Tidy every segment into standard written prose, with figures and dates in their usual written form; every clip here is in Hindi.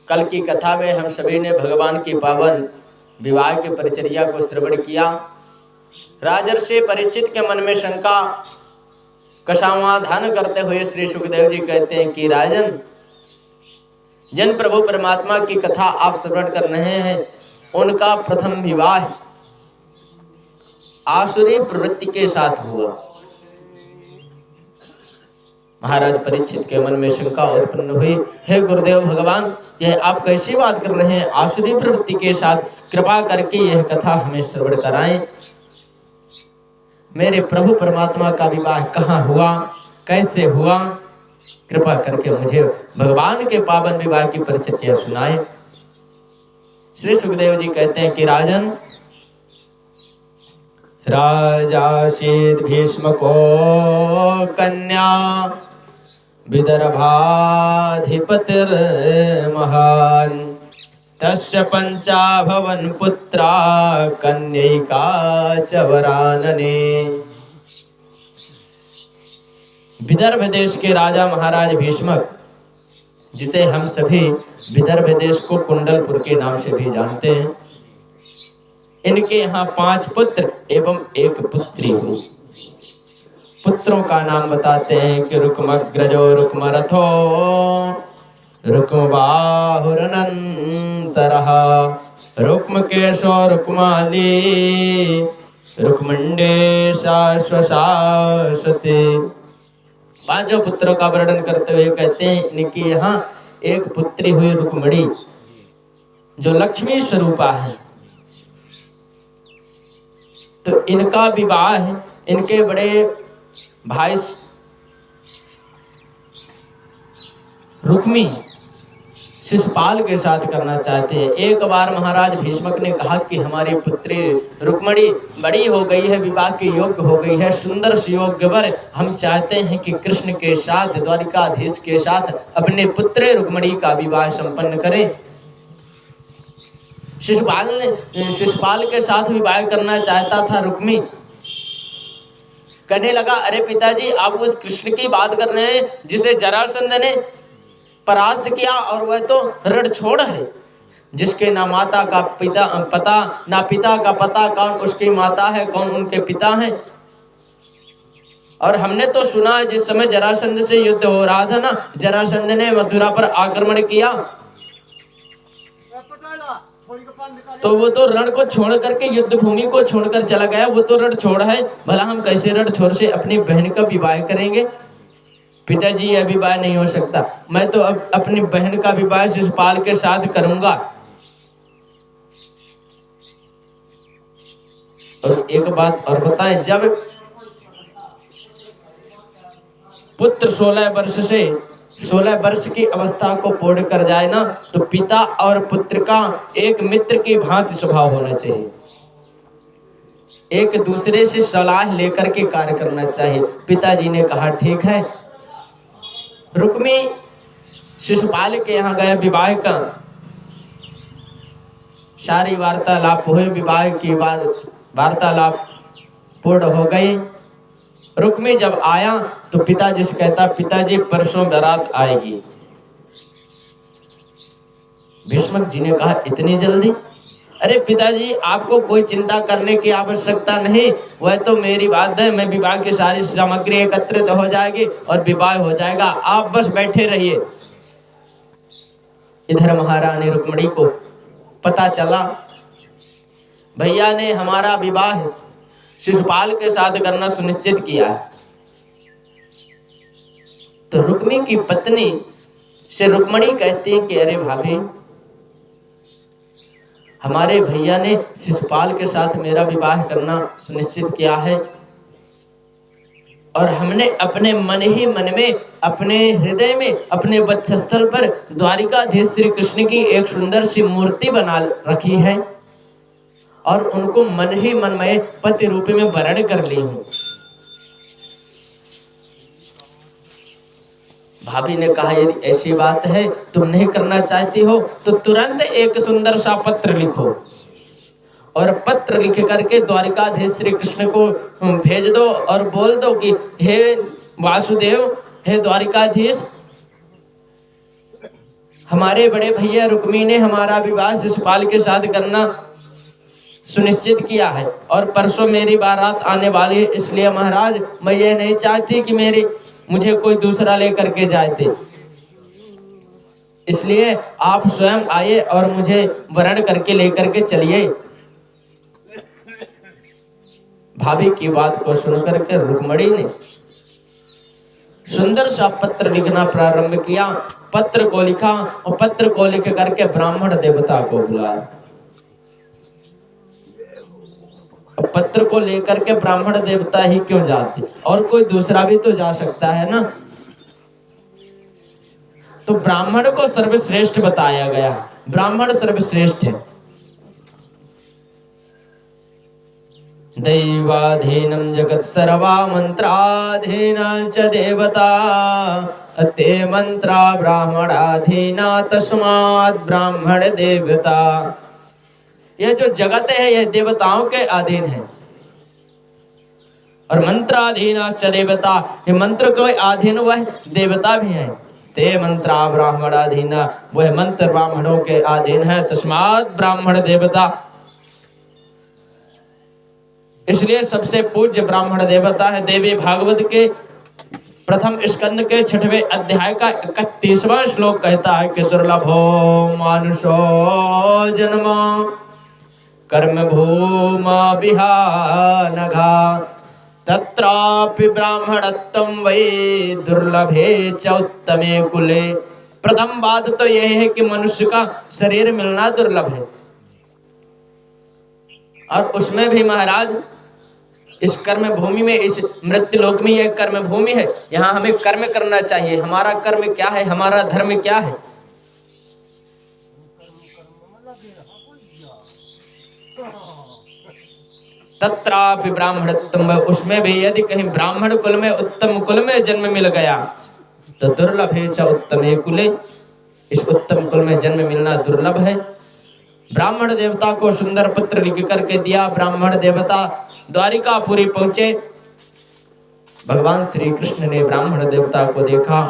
कल की कथा में हम सभी ने भगवान की पावन विवाह की परिचर्या को श्रवण किया। राजर्षि परीक्षित के मन में शंका का समाधान करते हुए श्री सुखदेव जी कहते हैं कि राजन, जिन प्रभु परमात्मा की कथा आप श्रवण कर रहे हैं उनका प्रथम विवाह आसुरी प्रवृत्ति के साथ हुआ। महाराज परीक्षित के मन में शंका उत्पन्न हुई, हे गुरुदेव भगवान, यह आप कैसी बात कर रहे हैं? आसुरी प्रवृत्ति के साथ, कृपा करके यह कथा हमें श्रवण कराएं। मेरे प्रभु परमात्मा का विवाह कहाँ हुआ, कैसे हुआ? कृपा करके मुझे भगवान के पावन विवाह की परिचर्या सुनाएं। श्री सुखदेव जी कहते हैं कि राजन, राजासीद भीष्म को कन्या विदर्भाधिपतिर महान तस्य पंचाभवन पुत्रा कन्यैका च वरानने। विदर्भ देश के राजा महाराज भीष्मक, जिसे हम सभी विदर्भ देश को कुंडलपुर के नाम से भी जानते हैं, इनके यहाँ 5 पुत्र एवं 1 पुत्री हुई। पुत्रों का नाम बताते हैं कि रुक्मग्रजो रुक्मरथो रुक्मबाहुरनन्तरः रुक्मकेशो रुक्माली रुक्मण्डेशा श्वशासते। 5 पुत्रों का वर्णन करते हुए कहते हैं इनके यहाँ 1 पुत्री हुई रुक्मणी, जो लक्ष्मी स्वरूपा है। तो इनका विवाह इनके बड़े भाई रुक्मी शिशुपाल के साथ करना चाहते हैं। एक बार महाराज भीष्मक ने कहा कि हमारी पुत्री रुक्मणी बड़ी हो गई है, विवाह के योग्य हो गई है, सुंदर सुयोग्य वर, हम चाहते हैं कि कृष्ण के साथ, द्वारिकाधीश के साथ अपने पुत्र रुक्मणी का विवाह संपन्न करें। शिशुपाल के साथ विवाह करना चाहता था रुक्मी। कहने लगा, अरे पिताजी, आप उस कृष्ण की बात कर रहे हैं जिसे जरासंध ने परास्त किया, और वह तो रणछोड़ है, जिसके ना माता का पिता पता, ना पिता का पता, कौन उसकी माता है, कौन उनके पिता हैं। और हमने तो सुना है जिस समय जरासंध से युद्ध हो रहा था ना, जरासंध ने मथुरा पर आक्रमण किया, तो वो तो रण को छोड़ करके, युद्ध भूमि को छोड़कर चला गया। वो तो रण छोड़ है, भला हम कैसे रण छोड़ से अपनी बहन का विवाह करेंगे? पिताजी, यह विवाह नहीं हो सकता, मैं तो अब अपनी बहन का विवाह शिशुपाल के साथ करूंगा। और एक बात और बताएं, जब पुत्र 16 वर्ष की अवस्था को पूर्ण कर जाए ना, तो पिता और पुत्र का एक मित्र की भांति स्वभाव होना चाहिए, एक दूसरे से सलाह लेकर के कार्य करना चाहिए। पिताजी ने कहा ठीक है। रुक्मी शिशुपाल के यहाँ गए, विवाह का सारी वार्तालाप हुए, विवाह की वार्तालाप पूर्ण हो गई। रुक्मी जब आया तो पिताजी से कहता, पिताजी परसों बारात आएगी। भीष्मक जी ने कहा, इतनी जल्दी? अरे पिताजी, आपको कोई चिंता करने की आवश्यकता नहीं, वह तो मेरी बात है, मैं विवाह की सारी सामग्री एकत्रित हो जाएगी और विवाह हो जाएगा, आप बस बैठे रहिए। इधर महारानी रुक्मणी को पता चला भैया ने हमारा विवाह शिशुपाल के साथ करना सुनिश्चित किया है। तो रुक्मी की पत्नी से रुक्मणी कहती है कि अरे भाभी, हमारे भैया ने शिशुपाल के साथ मेरा विवाह करना सुनिश्चित किया है, और हमने अपने मन ही मन में, अपने हृदय में, अपने वक्षस्थल पर द्वारिकाधीश श्री कृष्ण की एक सुंदर सी मूर्ति बना रखी है, और उनको मन ही मन में पति रूप में वरण कर ली हूं। भाभी ने कहा, यदि ऐसी बात है, तुम नहीं करना चाहती हो, तो तुरंत एक सुंदर सा पत्र लिखो, और पत्र लिख करके द्वारिकाधीश श्री कृष्ण को भेज दो, और बोल दो कि हे वासुदेव, हे द्वारिकाधीश, हमारे बड़े भैया रुक्मी ने हमारा विवाह शिशुपाल के साथ करना सुनिश्चित किया है और परसों मेरी बारात आने वाली है, इसलिए महाराज मैं ये नहीं चाहती कि मुझे कोई दूसरा लेकर के जाए, इसलिए आप स्वयं आइए और मुझे वरण करके लेकर के चलिए। भाभी की बात को सुनकर के रुक्मणी ने सुंदर सा पत्र लिखना प्रारंभ किया। पत्र को लिखा और पत्र को लिख करके ब्राह्मण देवता को बुलाया। पत्र को लेकर के ब्राह्मण देवता ही क्यों जाते, और कोई दूसरा भी तो जा सकता है ना। तो ब्राह्मण को सर्वश्रेष्ठ बताया गया, ब्राह्मण सर्वश्रेष्ठ है। दैवाधीनं जगत् सर्वा मंत्राधीना च देवता ते मंत्रा ब्राह्मणाधीना तस्मात् ब्राह्मण देवता। यह जो जगत है यह देवताओं के अधीन है और मंत्राधीना च देवता, ये मंत्र को अधीन वह देवता भी है। ते मंत्रा ब्राह्मणाधीना, वह मंत्र ब्राह्मणों के अधीन है, तस्मात् ब्राह्मण देवता। इसलिए सबसे पूज्य ब्राह्मण देवता है। देवी भागवत के प्रथम स्कंद के 6वें अध्याय का 31वां श्लोक कहता है कि दुर्लभो मानुषो जन्म कर्म भूमा विहानघा तत्रापि ब्राह्मणत्वं वै दुर्लभे च उत्तमे कुले। प्रथम बात तो यह है कि मनुष्य का शरीर मिलना दुर्लभ है, और उसमें भी महाराज इस कर्म भूमि में, इस मृत्यु लोक में यह कर्म भूमि है, यहाँ हमें कर्म करना चाहिए। हमारा कर्म क्या है, हमारा धर्म क्या है। तत्रापि ब्राह्मणत्वं, उसमें भी यदि कहीं ब्राह्मण कुल में, उत्तम कुल में जन्म मिल गया तो दुर्लभे च उत्तमे कुले, इस उत्तम कुल में जन्म मिलना दुर्लभ है। ब्राह्मण देवता को सुंदर पत्र लिख करके दिया। ब्राह्मण देवता द्वारिकापुरी पहुंचे। भगवान श्री कृष्ण ने ब्राह्मण देवता को देखा,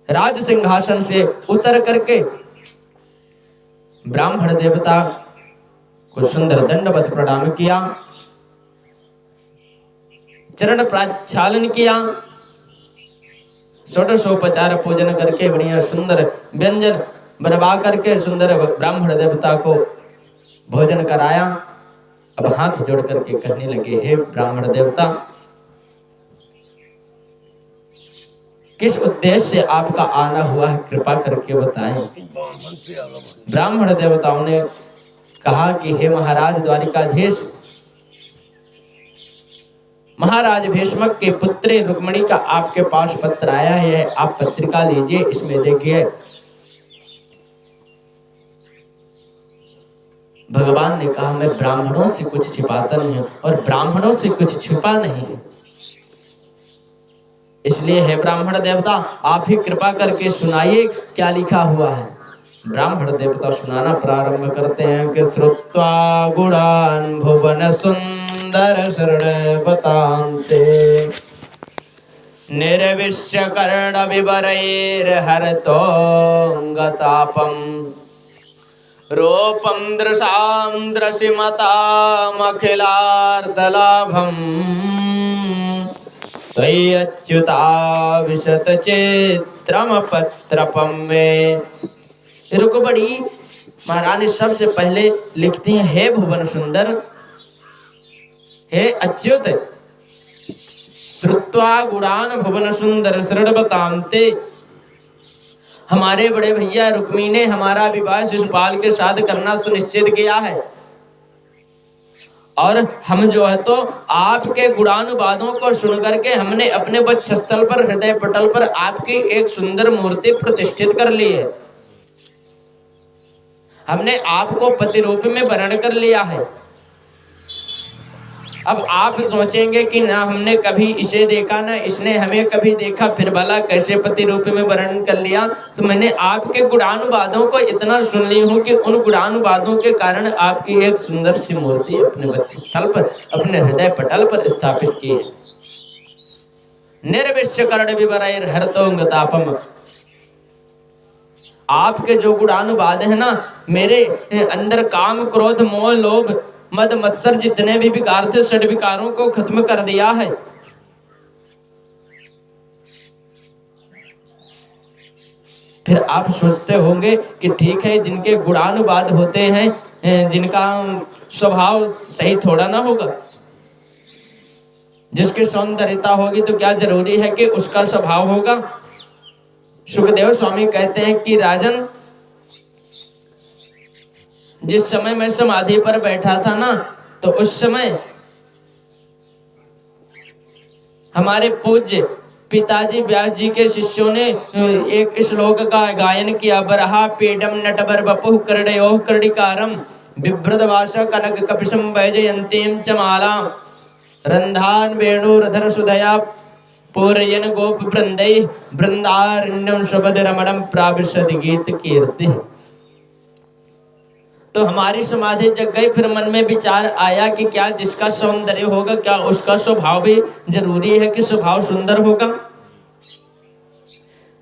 राज सिंहासन से उतर करके ब्राह्मण देवता को सुंदर दंडवत प्रणाम किया, चरण प्रक्षालन किया, षोडशोपचार पूजन करके बढ़िया सुंदर व्यंजन बनवा करके सुंदर ब्राह्मण देवता को भोजन कराया। अब हाथ जोड़ करके कहने लगे, हे ब्राह्मण देवता, किस उद्देश्य से आपका आना हुआ है, कृपा करके बताएं। ब्राह्मण देवताओं ने कहा कि हे महाराज द्वारिकाधीश, महाराज भीष्मक के पुत्री रुक्मिणी का आपके पास पत्र आया है, आप पत्रिका लीजिए, इसमें देखिए। भगवान ने कहा, मैं ब्राह्मणों से कुछ छिपाता नहीं हूं और ब्राह्मणों से कुछ छिपा नहीं है, इसलिए हे ब्राह्मण देवता आप ही कृपा करके सुनाइए क्या लिखा हुआ है। ब्राह्मण देवता सुनाना प्रारंभ करते हैं कि श्रुत्वा गुणान् भुवन सुंदर शरण बतान्ते निर्विश्य कर्ण विवरैर हरतोंगतापम रूपम दृशां दृशिमतामखिलार्धलाभम त्वय्यच्युता विशत चित्रम पत्रपम में। रुक्मिणी महारानी सबसे पहले लिखती हैं, हे भुवन सुंदर, हे अच्युत, श्रुत्वा गुणान् भुवन सुंदर शरणवतान्ते, हमारे बड़े भैया रुक्मी ने हमारा विवाह शिशुपाल के साथ करना सुनिश्चित किया है, और हम जो है तो आपके गुणानुवादों को सुनकर के हमने अपने वक्षस्थल पर, हृदय पटल पर आपकी एक सुंदर मूर्ति प्रतिष्ठित कर ली है। हमने आपको पति रूप में वर्ण कर लिया है। अब आप सोचेंगे कि ना हमने कभी इसे देखा, ना इसने हमें कभी देखा, फिर भला कैसे पति रूप में वर्णन कर लिया। तो मैंने आपके गुणानुवादों को इतना सुन ली हूँ कि उन गुणानुवादों के कारण आपकी एक सुंदर सी मूर्ति अपने वक्षस्थल पर, अपने हृदय पटल पर स्थापित की है। निर्विश्य कर्ण विवरैर हरतोंगतापम, आपके जो गुणानुवाद है ना, मेरे अंदर काम क्रोध मोह लोभ मद मत्सर जितने भी विकार थे, षड विकारों को खत्म कर दिया है। फिर आप सोचते होंगे कि ठीक है, जिनके गुणानुवाद होते हैं, जिनका स्वभाव सही थोड़ा ना होगा। जिसकी सौंदर्यता होगी तो क्या जरूरी है कि उसका स्वभाव होगा। सुखदेव स्वामी कहते हैं कि राजन, जिस समय मैं समाधि पर बैठा था ना, तो उस समय हमारे पूज्य पिताजी व्यास जी के शिष्यों ने एक श्लोक का गायन किया। बरहा पेडम नटवर बपुः कर्णयोः कर्णिकारम बिभ्रदवास कनक कपिशम वैजयंतीम च माला रंधान वेणुरधर सुधया पूरयन गोप वृंदै वृंदारण्यम शबद रमणम प्राविशद गीत कीर्ति। तो हमारी समाधि जग गई। फिर मन में विचार आया कि क्या जिसका सौंदर्य होगा, क्या उसका स्वभाव भी जरूरी है कि स्वभाव सुंदर होगा।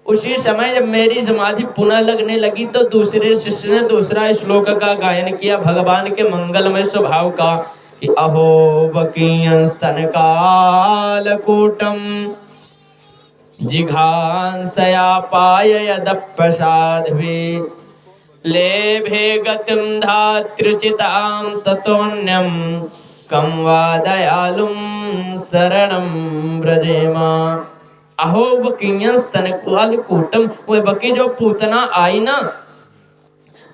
उसी समय जब मेरी समाधि पुनः लगने लगी तो दूसरे शिष्य ने दूसरा श्लोक का गायन किया भगवान के मंगलमय स्वभाव का कि अहो बकीयं स्तन कालकूटम जिघांसया पाययदप्रसाद्वे लेभे गतिं धात्र्युचितां ततोऽन्यं कं वा दयालुं शरणं व्रजेमा। अहो बकीयं स्तनकालकूटम, वह बकी जो पूतना आई ना,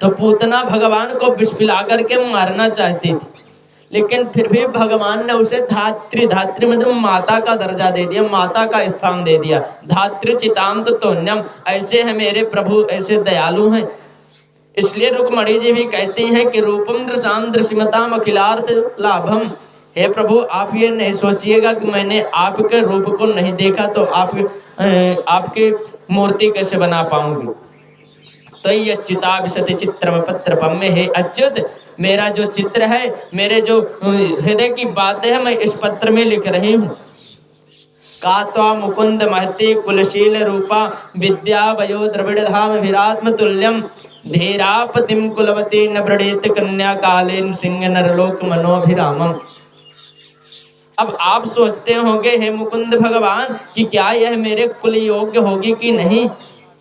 तो पूतना भगवान को विष पिला करके मारना चाहती थी, लेकिन फिर भी भगवान ने उसे धात्री, धात्री मतलब माता का दर्जा दे दिया, माता का स्थान दे दिया। धात्र्युचितां ततोऽन्यम, ऐसे है मेरे प्रभु, ऐसे दयालु हैं। इसलिए रुक्मणी जी भी कहती हैं कि रूपम दृशाम दृश्यमताम अखिलार्थ लाभम। हे प्रभु, आप ये नहीं सोचिएगा कि मैंने आपके रूप को नहीं देखा तो आपकी मूर्ति कैसे बना पाऊंगी। तो ये चिता विशति चित्रम पत्रपम में, हे अच्युत, मेरा जो चित्र है, मेरे जो हृदय की बातें हैं, मैं इस पत्र में लिख रही हूँ। कात्वा मुकुंद महती कुलशील रूपा विद्या वयो द्रविड़ धाम विरात्म तुल्यम धीरापतिम कुलवती न व्रणेत कन्या कालेन सिंह नरलोक मनोभिरामम। अब आप सोचते होंगे हे मुकुंद भगवान कि क्या यह मेरे कुल योग्य होगी कि नहीं।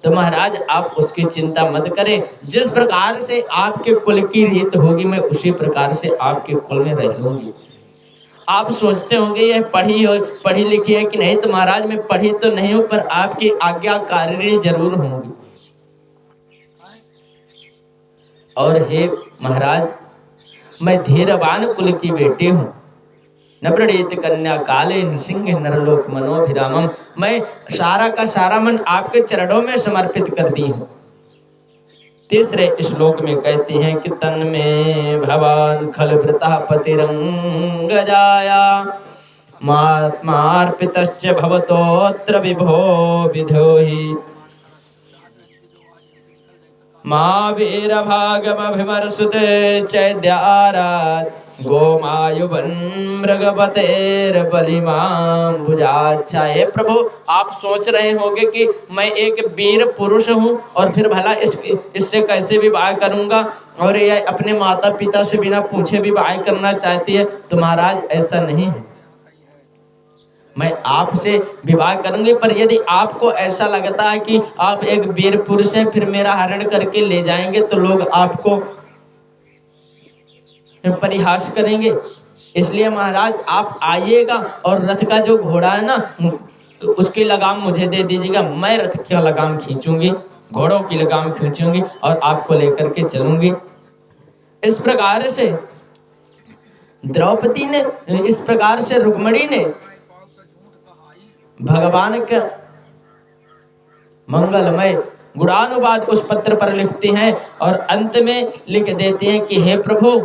तो महाराज आप उसकी चिंता मत करें, जिस प्रकार से आपके कुल की रीत होगी मैं उसी प्रकार से आपके कुल में रह लूंगी। आप सोचते होंगे यह पढ़ी लिखी है कि नहीं, तो महाराज मैं पढ़ी तो नहीं हूं, पर आपकी आज्ञाकारिणी जरूर होंगी। और हे महाराज, मैं धीरवान कुल की बेटी हूँ। न व्रणेत कन्या काले नृसिंह नरलोक मनोभिरामम। मैं सारा का सारा मन आपके चरणों में समर्पित कर दी हूँ। तीसरे श्लोक में कहती हैं कि तन में भवान खल वृता पतिरंग जाया मात्मार्पितश्च भवतोऽत्र विभो विधोहि माँ वीरभागमभिमर्सुते चैद्यारात् गोमायुवन मृगपतेर बलिमां भुजाच्छा। हे प्रभु, आप सोच रहे होंगे कि मैं एक वीर पुरुष हूँ और फिर भला इससे कैसे विवाह करूँगा, और यह अपने माता पिता से बिना पूछे विवाह करना चाहती है। तो महाराज ऐसा नहीं है, मैं आपसे विवाह करूंगी, पर यदि आपको ऐसा लगता है कि आप एक वीर पुरुष हैं, फिर मेरा हरण करके ले जाएंगे तो लोग आपको परिहास करेंगे। इसलिए महाराज आप आइएगा और रथ का जो घोड़ा है ना, उसकी लगाम मुझे दे दीजिएगा। मैं रथ की लगाम खींचूंगी, घोड़ों की लगाम खींचूंगी और आपको लेकर के चलूंगी। इस प्रकार से द्रौपदी ने, इस प्रकार से रुक्मणी ने भगवान के मंगलमय गुणानुवाद उस पत्र पर लिखती हैं और अंत में लिख देती हैं कि हे प्रभु,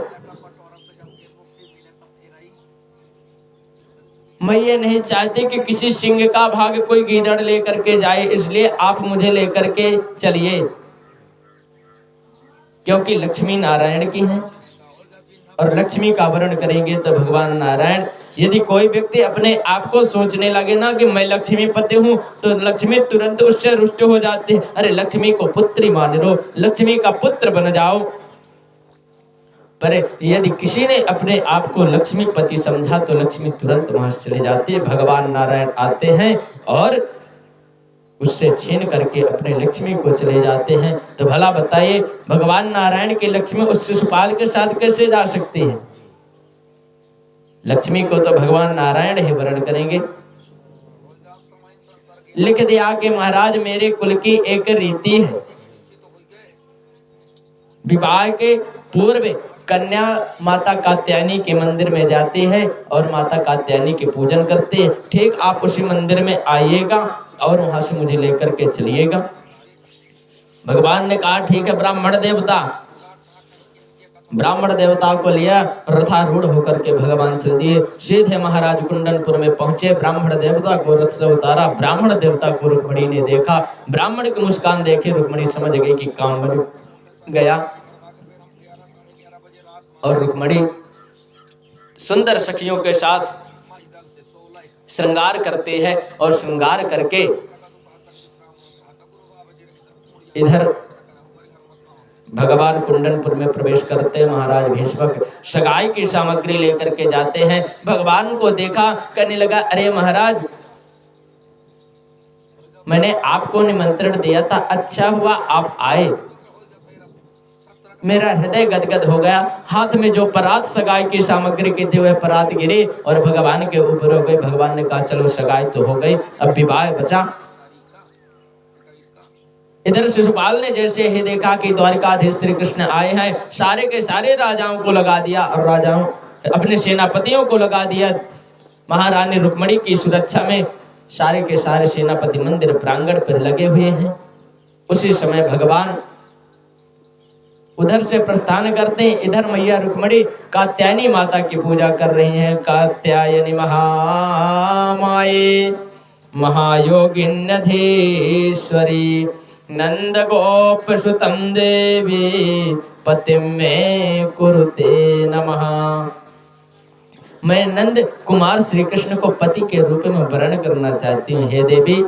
मैं ये नहीं चाहती कि किसी सिंह का भाग कोई गीदड़ लेकर के जाए, इसलिए आप मुझे लेकर के चलिए, क्योंकि लक्ष्मी नारायण की हैं और लक्ष्मी का वर्ण करेंगे तो भगवान नारायण यदि कोई व्यक्ति अपने आप को सोचने लगे ना कि मैं लक्ष्मीपति हूँ, तो लक्ष्मी तुरंत उससे रुष्ट हो जाती है। अरे लक्ष्मी को पुत्री मान लो, लक्ष्मी का पुत्र बन जाओ। पर यदि किसी ने अपने आप को लक्ष्मीपति समझा तो लक्ष्मी तुरंत वहां से चली जाती है। भगवान नारायण आते हैं और उससे छीन करके अपने लक्ष्मी को चले जाते हैं। तो भला बताइए, भगवान नारायण की लक्ष्मी उस शिशुपाल के साथ कैसे जा सकती है? लक्ष्मी को तो भगवान नारायण ही वरण करेंगे। लिख दिया कि महाराज मेरे कुल की एक रीति है, विवाह के पूर्व कन्या माता कात्यायनी के मंदिर में जाती है और माता कात्यायनी के पूजन करते हैं। ठीक आप उसी मंदिर में आइएगा और वहां से मुझे लेकर के चलिएगा। भगवान ने कहा ठीक है। ब्राह्मण देवता को लिया, रथारूढ़ होकर के भगवान चल दिए। सीधे महाराज कुंडनपुर में पहुंचे। ब्राह्मण देवता को रथ से उतारा। ब्राह्मण देवता को रुक्मणी ने देखा। ब्राह्मण की मुस्कान देखे रुक्मणी समझ गई कि काम बन गया। और रुक्मणी सुंदर सखियों के साथ श्रृंगार करते हैं और श्रृंगार करके इधर भगवान कुंडनपुर में प्रवेश करते हैं। महाराज भीष्मक सगाई की सामग्री लेकर के जाते हैं। भगवान को देखा, कहने लगा अरे महाराज मैंने आपको निमंत्रण दिया था, अच्छा हुआ आप आए। मेरा हृदय गदगद हो गया। हाथ में जो परात सगाई की सामग्री की थी वह परात गिरी और भगवान के ऊपर हो गई। भगवान ने कहा चलो सगाई तो हो गई, अब विवाह बचा। इधर शिशुपाल ने जैसे ही देखा कि द्वारिकाधीश श्री कृष्ण आए हैं, सारे के सारे राजाओं को लगा दिया और राजाओं अपने सेनापतियों को लगा दिया। महारानी रुक्मणी की सुरक्षा में सारे के सारे सेनापति मंदिर प्रांगण पर लगे हुए हैं। उसी समय भगवान उधर से प्रस्थान करते हैं। इधर मैया रुक्मणी कात्यायनी माता की पूजा कर रही हैं। कात्यायनी महामाये महायोगिन्यधीश्वरी नंद गोप सुतम देवी पतिम में कुरुते नमः। मैं नंद कुमार श्री कृष्ण को पति के रूप में वर्ण करना चाहती हूँ। हे देवी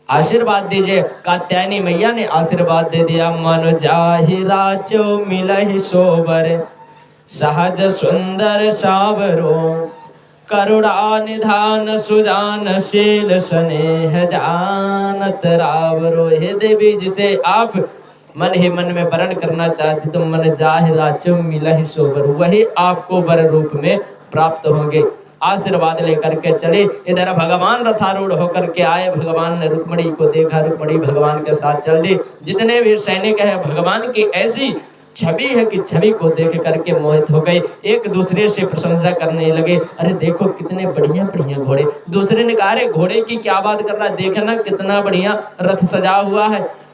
आशीर्वाद दीजिए। कात्यायनी मैया ने आशीर्वाद दे दिया। मन जाहि राचो मिलहि सोबर सहज सुंदर सावरो करुणा निधान सुजान शील स्नेह जानत रावरो। हे देवी जिसे आप मन ही मन में वर्ण करना चाहते तो मन जाहि राचो मिलहि सोबर, वही आपको वर रूप में प्राप्त होंगे। आशीर्वाद लेकर के चले। इधर भगवान रथारूढ़ होकर के आए। भगवान ने रुक्मणी को देखा, रुक्मणी भगवान के साथ चल दी। जितने भी सैनिक है भगवान की ऐसी छवि है कि छवि को देख करके मोहित हो गए। एक दूसरे से प्रशंसा करने लगे, अरे देखो कितने बढ़िया बढ़िया घोड़े। दूसरे ने कहा अरे घोड़े की क्या बात कर रहा, देखना कितना बढ़िया रथ सजा हुआ है।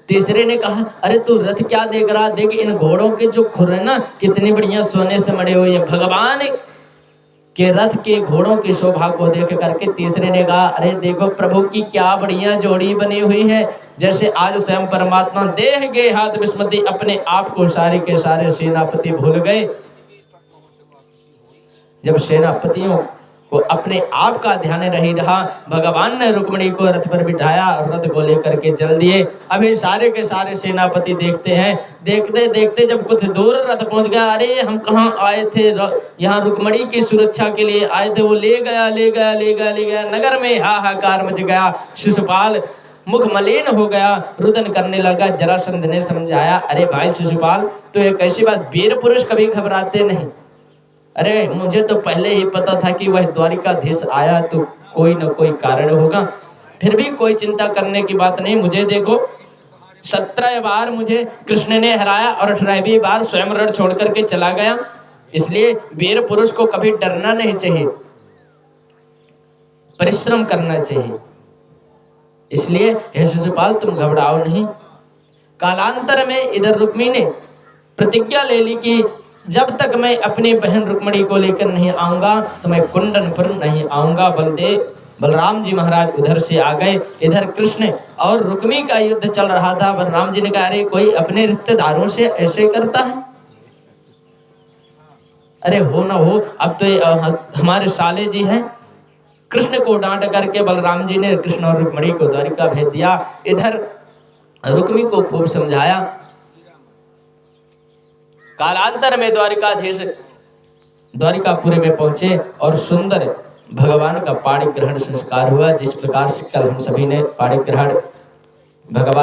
तीसरे ने कहा अरे तू रथ क्या देख रहा, देख इन घोड़ों के जो खुर है ना कितनी बढ़िया सोने से मड़े हुए हैं। भगवान के रथ के घोड़ों की शोभा को देख करके तीसरे ने कहा अरे देखो प्रभु की क्या बढ़िया जोड़ी बनी हुई है। जैसे आज स्वयं परमात्मा देह गए हाथ विस्मृति, अपने आप को सारे के सारे सेनापति भूल गए। जब सेनापतियों को अपने आप का ध्यान नहीं रहा, भगवान ने रुक्मणी को रथ पर बिठाया और रथ को लेकर के चल दिए। अभी सारे के सारे सेनापति देखते हैं। देखते देखते जब कुछ दूर रथ पहुंच गया, अरे हम कहाँ आए थे, यहाँ रुक्मणी की सुरक्षा के लिए आए थे, वो ले गया ले गया ले गया ले गया। नगर में हाहाकार मच गया। शिशुपाल मुख मलिन हो गया, रुदन करने लगा। जरासंध ने समझाया अरे भाई शिशुपाल तो एक ऐसी बात, वीर पुरुष कभी घबराते नहीं। अरे मुझे तो पहले ही पता था कि वह द्वारिकाधीश आया तो कोई न कोई कारण होगा, फिर भी कोई चिंता करने की बात नहीं। मुझे देखो 17 बार मुझे कृष्ण ने हराया और 18वीं बार स्वयं रण छोड़ करके चला गया। इसलिए वीर पुरुष को कभी डरना नहीं चाहिए, परिश्रम करना चाहिए। इसलिए हे शिशुपाल तुम घबराओ नहीं। कालांतर में इधर रुक्मी ने प्रतिज्ञा ले ली कि जब तक मैं अपनी बहन रुक्मणी को लेकर नहीं आऊंगा तो मैं कुंडनपुर नहीं आऊंगा। बलराम जी महाराज उधर से आ गए। इधर कृष्ण और रुक्मी का युद्ध चल रहा था। बलराम जी ने कहा अरे कोई अपने रिश्तेदारों से ऐसे करता है, अरे हो ना हो, अब तो हमारे साले जी हैं। कृष्ण को डांट करके बलराम जी ने कृष्ण और रुक्मिणी को द्वारिका भेज दिया। इधर रुक्मी को खूब समझाया। कालांतर में द्वारिकाधीश द्वारिकापुरी में पहुंचे और सुंदर भगवान का पाणी ग्रहण संस्कार हुआ। जिस प्रकार से कल हम सभी ने पाणी ग्रहण भगवान